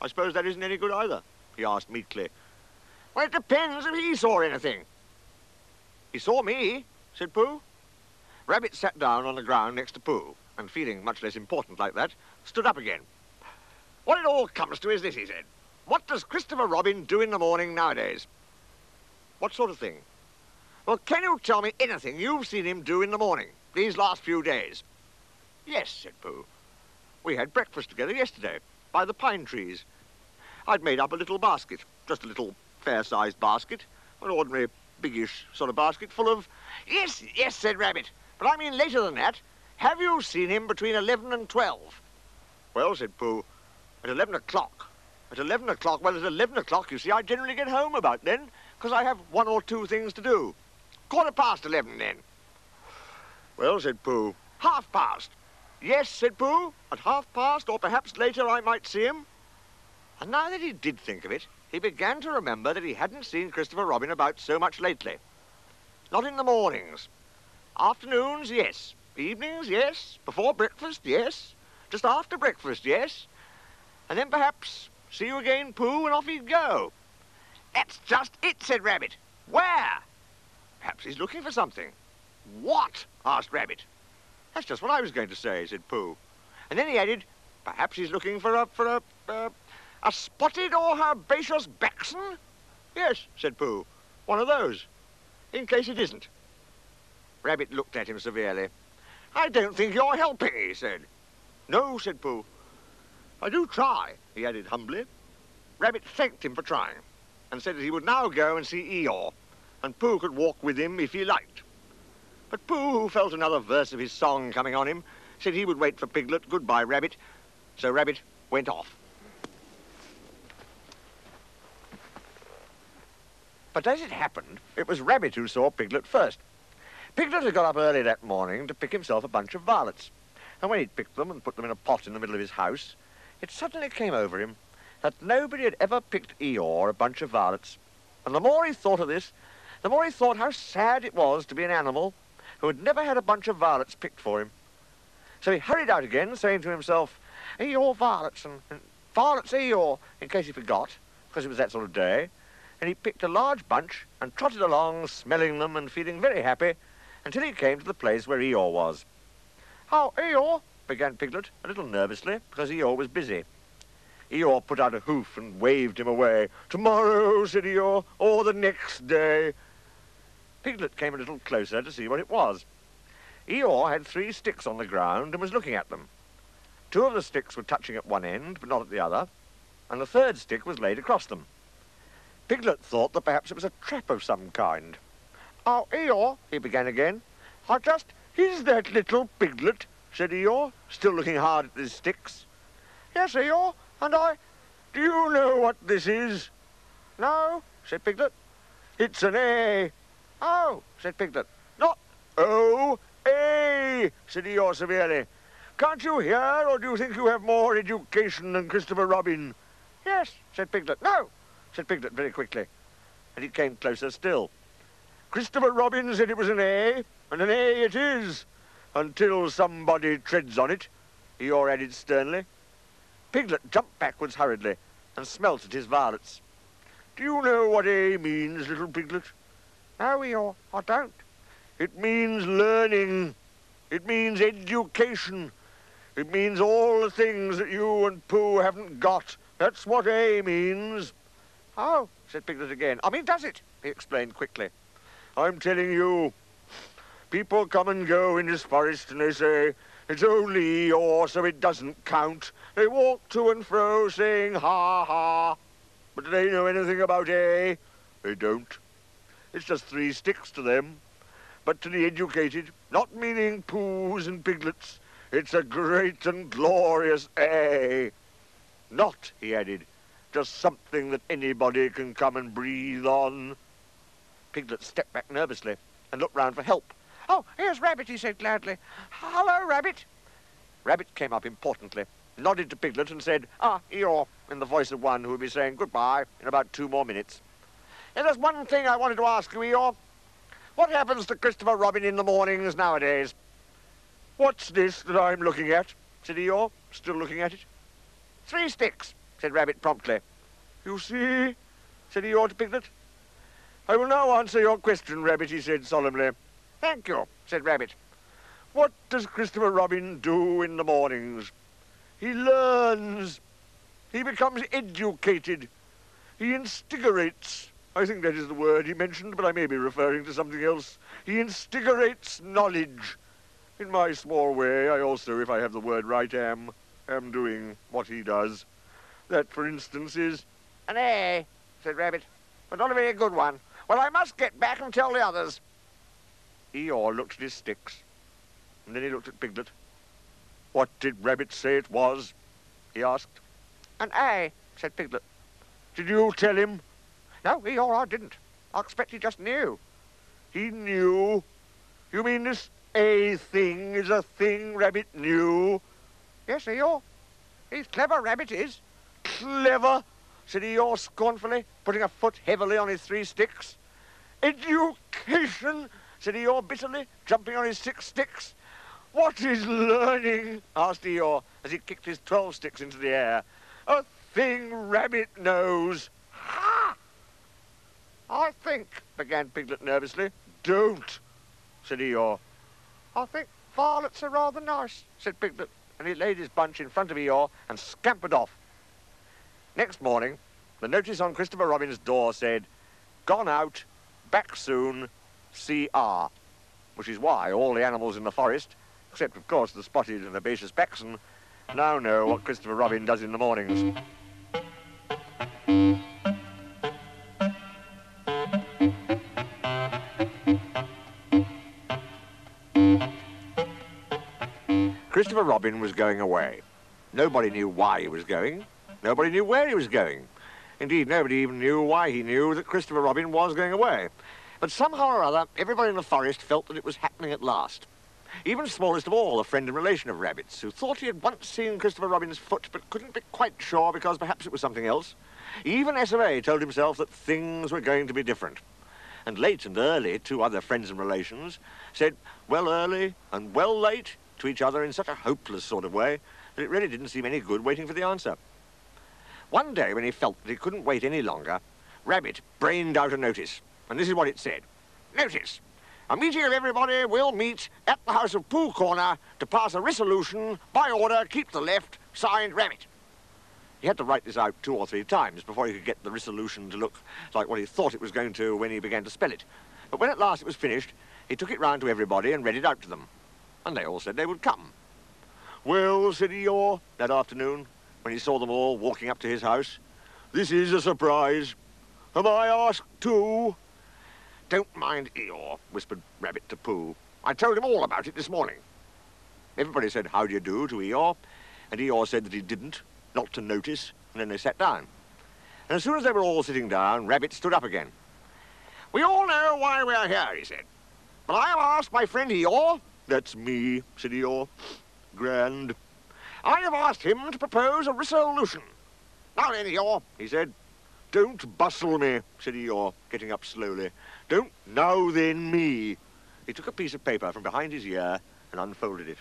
"I suppose that isn't any good either?" he asked meekly. "Well, it depends if he saw anything." "He saw me," said Pooh. Rabbit sat down on the ground next to Pooh, and feeling much less important like that, stood up again. "What it all comes to is this," he said. "What does Christopher Robin do in the morning nowadays?" "What sort of thing?" "Well, can you tell me anything you've seen him do in the morning, these last few days?" "Yes," said Pooh. "We had breakfast together yesterday, by the pine trees. I'd made up a little basket, just a little fair-sized basket, an ordinary biggish sort of basket full of—" "Yes, yes," said Rabbit, "but I mean later than that. Have you seen him between 11 and 12? "Well," said Pooh, "at 11 o'clock. At 11 o'clock, well, at 11 o'clock, you see, I generally get home about then, because I have one or two things to do. 11:15, then." "Well," said Pooh, "half-past." "Yes," said Pooh, "at half-past, or perhaps later, I might see him." And now that he did think of it, he began to remember that he hadn't seen Christopher Robin about so much lately. Not in the mornings. Afternoons, yes. Evenings, yes. Before breakfast, yes. Just after breakfast, yes. And then perhaps, "See you again, Pooh," and off he'd go. "That's just it," said Rabbit. "Where?" "Perhaps he's looking for something." "What?" asked Rabbit. "That's just what I was going to say," said Pooh. And then he added, "Perhaps he's looking for a spotted or herbaceous baxen?" "Yes," said Pooh, "one of those, in case it isn't." Rabbit looked at him severely. "I don't think you're helping," he said. "No," said Pooh. "I do try," he added humbly. Rabbit thanked him for trying, and said that he would now go and see Eeyore, and Pooh could walk with him if he liked. But Pooh, who felt another verse of his song coming on him, said he would wait for Piglet. Goodbye, Rabbit. So Rabbit went off. But as it happened, it was Rabbit who saw Piglet first. Piglet had got up early that morning to pick himself a bunch of violets, and when he'd picked them and put them in a pot in the middle of his house, it suddenly came over him that nobody had ever picked Eeyore a bunch of violets. And the more he thought of this, the more he thought how sad it was to be an animal who had never had a bunch of violets picked for him. So he hurried out again, saying to himself, "Eeyore violets, and violets Eeyore," in case he forgot, because it was that sort of day. And he picked a large bunch and trotted along, smelling them and feeling very happy, until he came to the place where Eeyore was. "Oh, Eeyore," began Piglet, a little nervously, because Eeyore was busy. Eeyore put out a hoof and waved him away. "Tomorrow," said Eeyore, "or the next day." Piglet came a little closer to see what it was. Eeyore had 3 sticks on the ground and was looking at them. 2 of the sticks were touching at one end, but not at the other, and the 3rd stick was laid across them. Piglet thought that perhaps it was a trap of some kind. "Oh, Eeyore," he began again. "Is that little Piglet?" said Eeyore, still looking hard at his sticks. "Yes, Eeyore, and do you know what this is?" "No," said Piglet. "It's an A." "Oh," said Piglet. "Not O, A," said Eeyore severely. "Can't you hear, or do you think you have more education than Christopher Robin?" "Yes," said Piglet. "No," said Piglet very quickly, and it came closer still. "Christopher Robin said it was an A, and an A it is, until somebody treads on it," Eeyore added sternly. Piglet jumped backwards hurriedly and smelt at his violets. "Do you know what A means, little Piglet?" "No, Eeyore, I don't." "It means learning. It means education. It means all the things that you and Pooh haven't got. That's what A means." "Oh," said Piglet again. "I mean, does it?" he explained quickly. I'm telling you, people come and go in this forest and they say, it's only Eeyore, so it doesn't count. They walk to and fro saying, ha, ha. But do they know anything about A? They don't. It's just 3 sticks to them. But to the educated, not meaning Poos and Piglets, it's a great and glorious A. Not, he added, just something that anybody can come and breathe on. Piglet stepped back nervously and looked round for help. Oh, here's Rabbit, he said gladly. Hello, Rabbit. Rabbit came up importantly, nodded to Piglet and said, Eeyore, in the voice of one who would be saying goodbye in about 2 more minutes. There's one thing I wanted to ask you, Eeyore. What happens to Christopher Robin in the mornings nowadays? What's this that I'm looking at? Said Eeyore, still looking at it. 3 sticks, said Rabbit promptly. You see, said Eeyore to Piglet. I will now answer your question, Rabbit, he said solemnly. Thank you, said Rabbit. What does Christopher Robin do in the mornings? He learns. He becomes educated. He instigates. I think that is the word he mentioned, but I may be referring to something else. He instigates knowledge. In my small way, I also, if I have the word right, am doing what he does. That, for instance, is an A, said Rabbit, but not a very good one. Well, I must get back and tell the others. Eeyore looked at his sticks, and then he looked at Piglet. What did Rabbit say it was? He asked. An A, said Piglet. Did you tell him? No, Eeyore, I didn't. I expect he just knew. He knew? You mean this A thing is a thing Rabbit knew? Yes, Eeyore. He's clever, Rabbit is. Clever? Said Eeyore scornfully, putting a foot heavily on his 3 sticks. Education? Said Eeyore bitterly, jumping on his 6 sticks. What is learning? Asked Eeyore as he kicked his 12 sticks into the air. A thing Rabbit knows. Ha! I think, began Piglet nervously. Don't, said Eeyore. I think violets are rather nice, said Piglet, and he laid his bunch in front of Eeyore and scampered off. Next morning, the notice on Christopher Robin's door said, Gone out, back soon, CR, which is why all the animals in the forest, except, of course, the spotted and herbaceous Baxen, now know what Christopher Robin does in the mornings. Christopher Robin was going away. Nobody knew why he was going. Nobody knew where he was going. Indeed, nobody even knew why he knew that Christopher Robin was going away. But somehow or other, everybody in the forest felt that it was happening at last. Even smallest of all, a friend and relation of Rabbit's, who thought he had once seen Christopher Robin's foot, but couldn't be quite sure because perhaps it was something else. Even S.O.A. told himself that things were going to be different. And late and early, 2 other friends and relations said, well early and well late, to each other in such a hopeless sort of way that it really didn't seem any good waiting for the answer. One day, when he felt that he couldn't wait any longer, Rabbit brained out a notice, and this is what it said. Notice. A meeting of everybody will meet at the house of Pooh Corner to pass a resolution, by order, keep the left, signed Rabbit. He had to write this out 2 or 3 times before he could get the resolution to look like what he thought it was going to when he began to spell it. But when at last it was finished, he took it round to everybody and read it out to them. And they all said they would come. Well, said Eeyore, that afternoon, when he saw them all walking up to his house, this is a surprise. Am I asked too? Don't mind Eeyore, whispered Rabbit to Pooh. I told him all about it this morning. Everybody said, how do you do, to Eeyore, and Eeyore said that he didn't, not to notice, and then they sat down. And as soon as they were all sitting down, Rabbit stood up again. We all know why we're here, he said. But I have asked my friend Eeyore, that's me, said Eeyore, grand. I have asked him to propose a resolution. Now then, Eeyore, he said. Don't bustle me, said Eeyore, getting up slowly. Don't now then me. He took a piece of paper from behind his ear and unfolded it.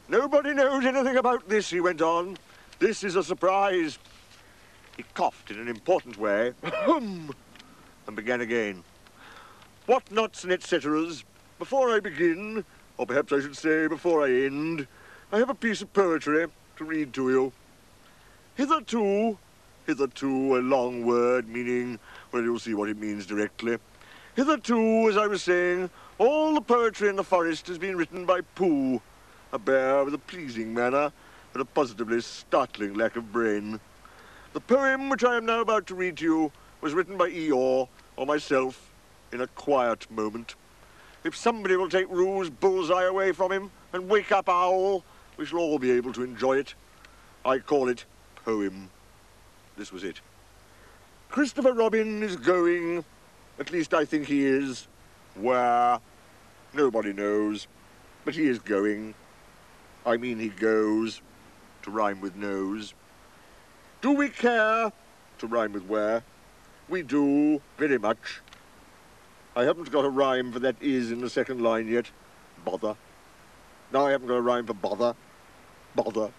Nobody knows anything about this, he went on. This is a surprise. He coughed in an important way, and began again. What nots and et ceteras. Before I begin, or perhaps I should say before I end, I have a piece of poetry to read to you. Hitherto, Hitherto, a long word meaning, well, you'll see what it means directly. Hitherto, as I was saying, all the poetry in the forest has been written by Pooh, a bear with a pleasing manner, but a positively startling lack of brain. The poem which I am now about to read to you was written by Eeyore, or myself, in a quiet moment. If somebody will take Roo's bullseye away from him and wake up Owl, we shall all be able to enjoy it. I call it Poem. This was it. Christopher Robin is going, at least I think he is, where? Nobody knows, but he is going. I mean he goes, to rhyme with nose. Do we care? To rhyme with where. We do, very much. I haven't got a rhyme for that is in the second line yet. Bother. Now I haven't got a rhyme for bother. Bother.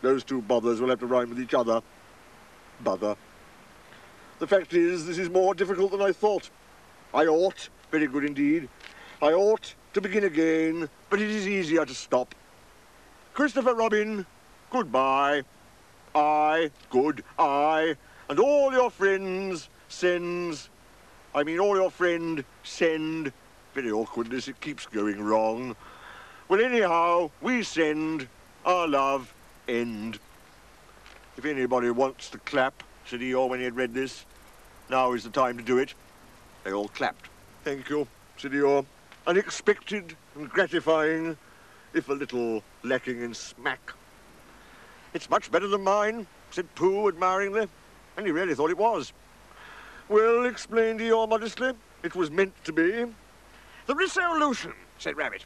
Those two bothers will have to rhyme with each other. Bother. The fact is, this is more difficult than I thought. I ought, very good indeed, I ought to begin again, but it is easier to stop. Christopher Robin, goodbye. Good, and all your friends sends, I mean all your friend send, very awkward this, it keeps going wrong. Well, anyhow, we send our love end. If anybody wants to clap, said Eeyore when he had read this, now is the time to do it. They all clapped. Thank you, said Eeyore. Unexpected and gratifying, if a little lacking in smack. It's much better than mine, said Pooh admiringly, and he really thought it was. Well, explained Eeyore modestly, it was meant to be. The resolution, said Rabbit,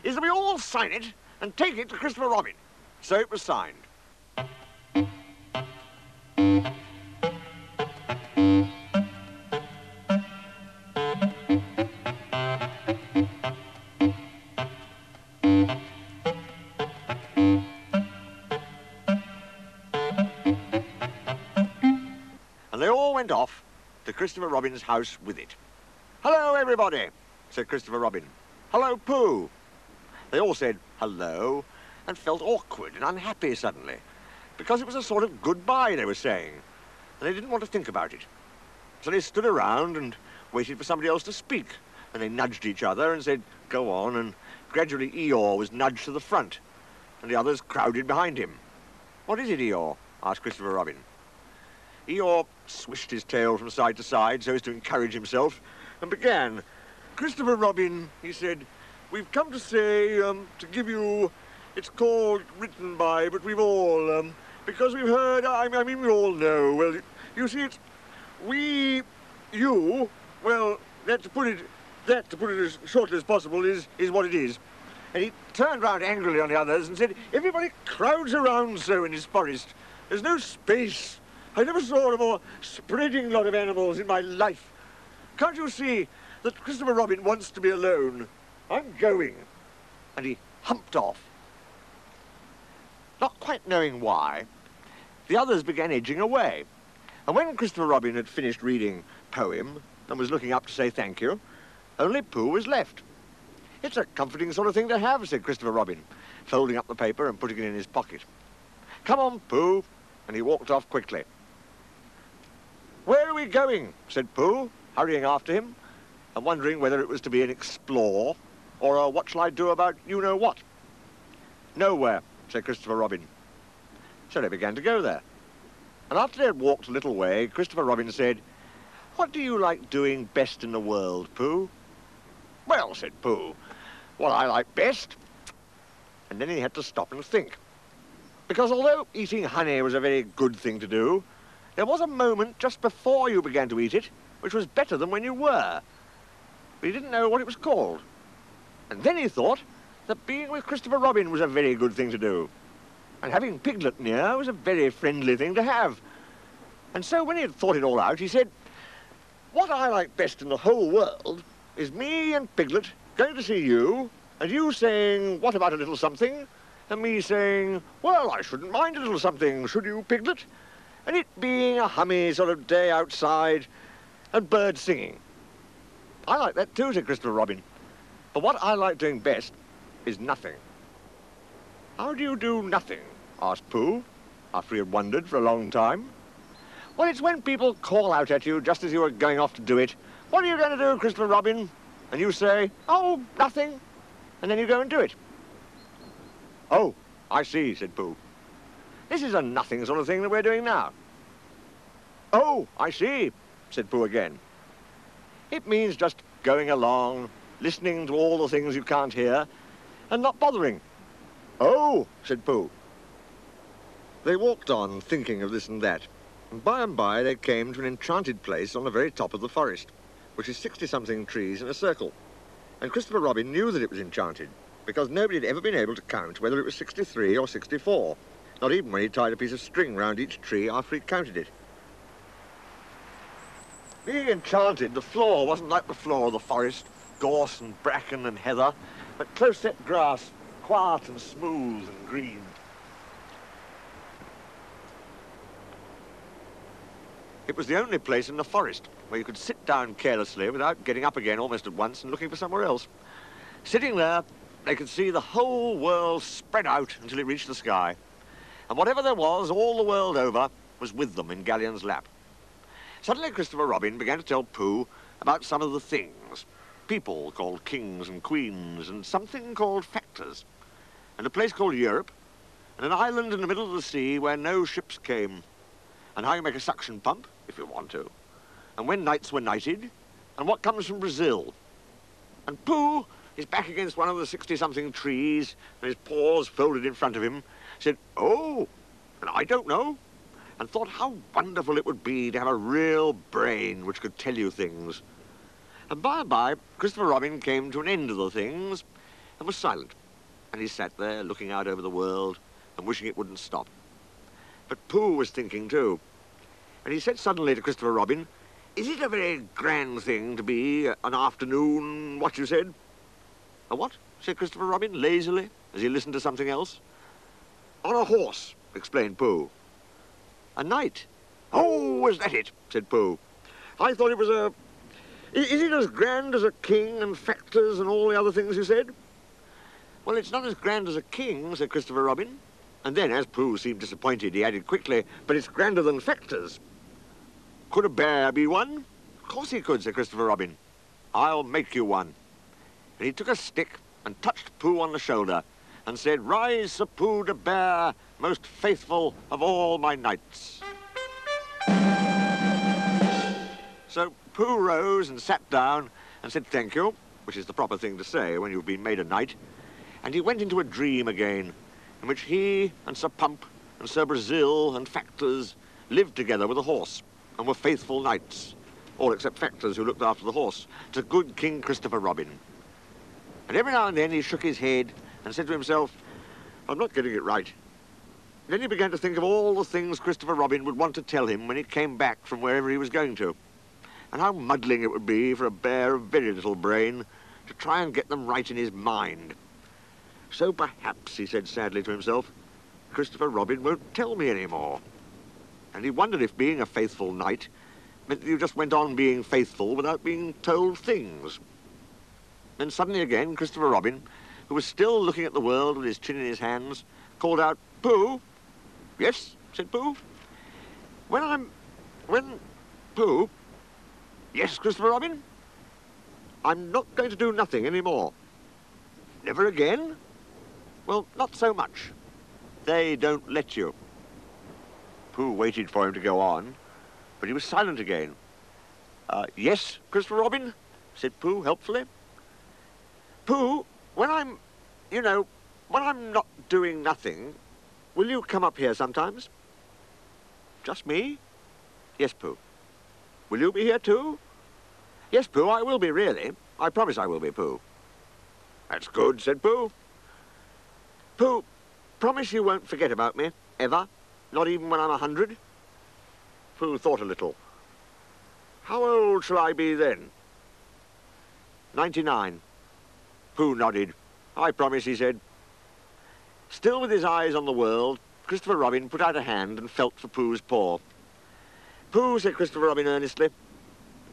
is that we all sign it and take it to Christopher Robin. So it was signed. And they all went off to Christopher Robin's house with it. Hello, everybody, said Christopher Robin. Hello, Pooh. They all said hello and felt awkward and unhappy suddenly, because it was a sort of goodbye they were saying, and they didn't want to think about it. So they stood around and waited for somebody else to speak, and they nudged each other and said, go on, and gradually Eeyore was nudged to the front, and the others crowded behind him. What is it, Eeyore? Asked Christopher Robin. Eeyore swished his tail from side to side so as to encourage himself, and began. Christopher Robin, he said, we've come to say, to give you, it's called Written By, but we've all, because we've heard, I mean, we all know, well, you see, it's, well, that to put it as shortly as possible is what it is. And he turned round angrily on the others and said, everybody crowds around so in this forest. There's no space. I never saw a more spreading lot of animals in my life. Can't you see that Christopher Robin wants to be alone? I'm going. And he humped off. Not quite knowing why, the others began edging away. And when Christopher Robin had finished reading Poem and was looking up to say thank you, only Pooh was left. It's a comforting sort of thing to have, said Christopher Robin, folding up the paper and putting it in his pocket. Come on, Pooh. And he walked off quickly. Where are we going? Said Pooh, hurrying after him, and wondering whether it was to be an explore or a what shall I do about you-know-what. Nowhere, said Christopher Robin. So they began to go there. And after they had walked a little way, Christopher Robin said, what do you like doing best in the world, Pooh? Well, said Pooh, what I like best. And then he had to stop and think. Because although eating honey was a very good thing to do, there was a moment just before you began to eat it which was better than when you were. But he didn't know what it was called. And then he thought that being with Christopher Robin was a very good thing to do. And having Piglet near was a very friendly thing to have. And so when he had thought it all out, he said, what I like best in the whole world is me and Piglet going to see you, and you saying, what about a little something? And me saying, well, I shouldn't mind a little something, should you, Piglet? And it being a hummy sort of day outside, and birds singing. I like that too, said Christopher Robin. But what I like doing best is nothing. How do you do nothing? Asked Pooh, after he had wondered for a long time. Well, it's when people call out at you just as you are going off to do it. What are you going to do, Christopher Robin? And you say, oh, nothing. And then you go and do it. Oh, I see, said Pooh. This is a nothing sort of thing that we're doing now. Oh, I see, said Pooh again. It means just going along, listening to all the things you can't hear, and not bothering. Oh, said Pooh. They walked on, thinking of this and that, and by they came to an enchanted place on the very top of the forest, which is 60-something trees in a circle. And Christopher Robin knew that it was enchanted, because nobody had ever been able to count whether it was 63 or 64, not even when he tied a piece of string round each tree after he'd counted it. Being enchanted, the floor wasn't like the floor of the forest, gorse and bracken and heather, but close-set grass, quiet and smooth and green. It was the only place in the forest where you could sit down carelessly without getting up again almost at once and looking for somewhere else. Sitting there, they could see the whole world spread out until it reached the sky. And whatever there was, all the world over, was with them in Galleon's lap. Suddenly Christopher Robin began to tell Pooh about some of the things. People called kings and queens, and something called factors, and a place called Europe, and an island in the middle of the sea where no ships came, and how you make a suction pump, if you want to, and when knights were knighted, and what comes from Brazil. And Pooh, his back against one of the 60-something trees, and his paws folded in front of him, said, oh, and I don't know, and thought how wonderful it would be to have a real brain which could tell you things. And by, Christopher Robin came to an end of the things and was silent, and he sat there looking out over the world and wishing it wouldn't stop. But Pooh was thinking too, and he said suddenly to Christopher Robin, is it a very grand thing to be an afternoon, what you said? A what? Said Christopher Robin lazily, as he listened to something else. On a horse, explained Pooh. A knight? Oh, was that it? Said Pooh. I thought it was a... Is it as grand as a king and factors and all the other things you said? Well, it's not as grand as a king, said Christopher Robin. And then, as Pooh seemed disappointed, he added quickly, but it's grander than factors. Could a bear be one? Of course he could, said Christopher Robin. I'll make you one. And he took a stick and touched Pooh on the shoulder and said, rise, Sir Pooh the Bear, most faithful of all my knights. So Pooh rose and sat down and said thank you, which is the proper thing to say when you've been made a knight, and he went into a dream again, in which he and Sir Pump and Sir Brazil and Factors lived together with a horse and were faithful knights, all except Factors, who looked after the horse, to good King Christopher Robin. And every now and then he shook his head and said to himself, I'm not getting it right. And then he began to think of all the things Christopher Robin would want to tell him when he came back from wherever he was going to, and how muddling it would be for a bear of very little brain to try and get them right in his mind. So perhaps, he said sadly to himself, Christopher Robin won't tell me any more. And he wondered if being a faithful knight meant that you just went on being faithful without being told things. Then suddenly again, Christopher Robin, who was still looking at the world with his chin in his hands, called out, Pooh? Yes, said Pooh. Pooh? Yes, Christopher Robin? I'm not going to do nothing any more. Never again? Well, not so much. They don't let you. Pooh waited for him to go on, but he was silent again. Yes, Christopher Robin, said Pooh helpfully. Pooh, when I'm not doing nothing, will you come up here sometimes? Just me? Yes, Pooh. Will you be here too? Yes, Pooh, I will be, really. I promise I will be, Pooh. That's good, said Pooh. Pooh, promise you won't forget about me, ever? Not even when I'm 100? Pooh thought a little. How old shall I be then? 99. Pooh nodded. I promise, he said. Still with his eyes on the world, Christopher Robin put out a hand and felt for Pooh's paw. Pooh, said Christopher Robin earnestly,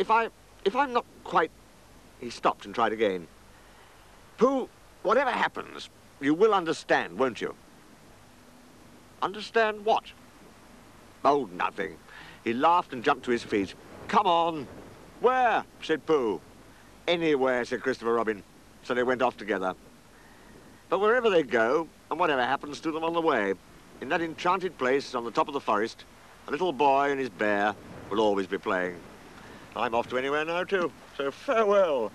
if I'm not quite... He stopped and tried again. Pooh, whatever happens, you will understand, won't you? Understand what? Oh, nothing. He laughed and jumped to his feet. "Come on." "Where?" said Pooh. "Anywhere," said Christopher Robin. So they went off together. But wherever they go, and whatever happens to them on the way, in that enchanted place on the top of the forest, a little boy and his bear will always be playing. I'm off to anywhere now, too, so farewell.